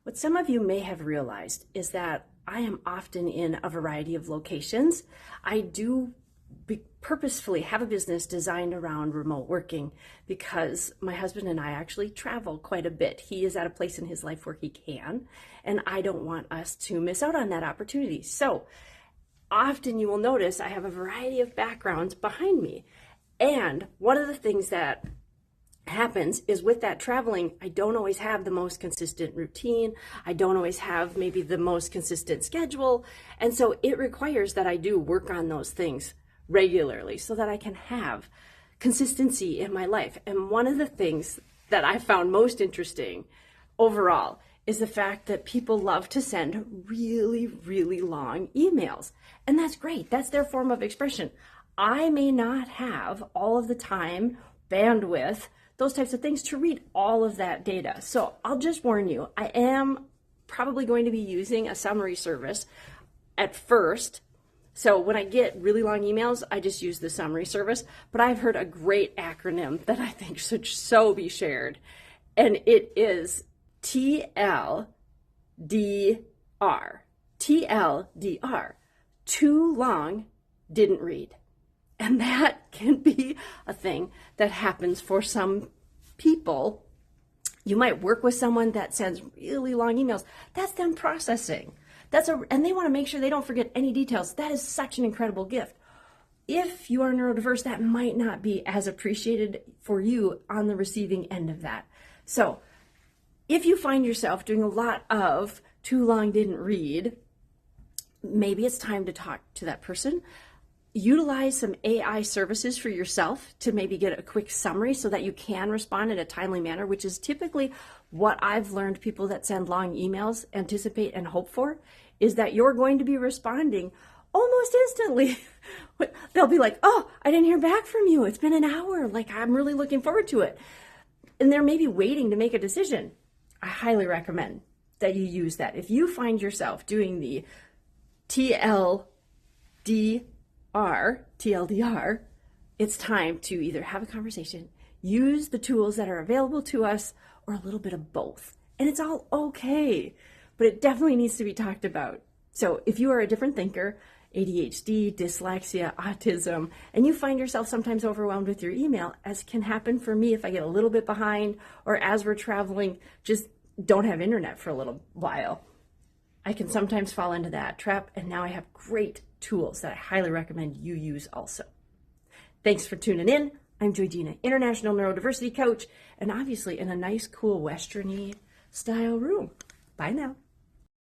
What some of you may have realized is that I am often in a variety of locations. I do purposefully have a business designed around remote working because my husband and I actually travel quite a bit. He is at a place in his life where he can, and I don't want us to miss out on that opportunity. So often you will notice I have a variety of backgrounds behind me. And one of the things that happens is with that traveling, I don't always have the most consistent routine. I don't always have maybe the most consistent schedule. And so it requires that I do work on those things regularly so that I can have consistency in my life. And one of the things that I found most interesting overall is the fact that people love to send really, really long emails. And that's great. That's their form of expression. I may not have all of the time, bandwidth, those types of things to read all of that data. So I'll just warn you, I am probably going to be using a summary service at first. So when I get really long emails, I just use the summary service. But I've heard a great acronym that I think should so be shared. And it is TLDR. TLDR. Too long, didn't read. And that can be a thing that happens for some people. You might work with someone that sends really long emails. That's them processing. And they want to make sure they don't forget any details. That is such an incredible gift. If you are neurodiverse, that might not be as appreciated for you on the receiving end of that. So if you find yourself doing a lot of too long, didn't read, maybe it's time to talk to that person. Utilize some AI services for yourself to maybe get a quick summary so that you can respond in a timely manner, which is typically what I've learned people that send long emails anticipate and hope for, is that you're going to be responding almost instantly. They'll be like, oh, I didn't hear back from you. It's been an hour. Like, I'm really looking forward to it. And they're maybe waiting to make a decision. I highly recommend that you use that. If you find yourself doing the TLDR, it's time to either have a conversation, use the tools that are available to us, or a little bit of both. And it's all okay, but it definitely needs to be talked about. So if you are a different thinker, ADHD, dyslexia, autism, and you find yourself sometimes overwhelmed with your email, as can happen for me if I get a little bit behind, or as we're traveling, just don't have internet for a little while. I can sometimes fall into that trap, and now I have great tools that I highly recommend you use also. Thanks for tuning in. I'm Georgina, International Neurodiversity Coach, and obviously in a nice, cool, Western-y style room. Bye now.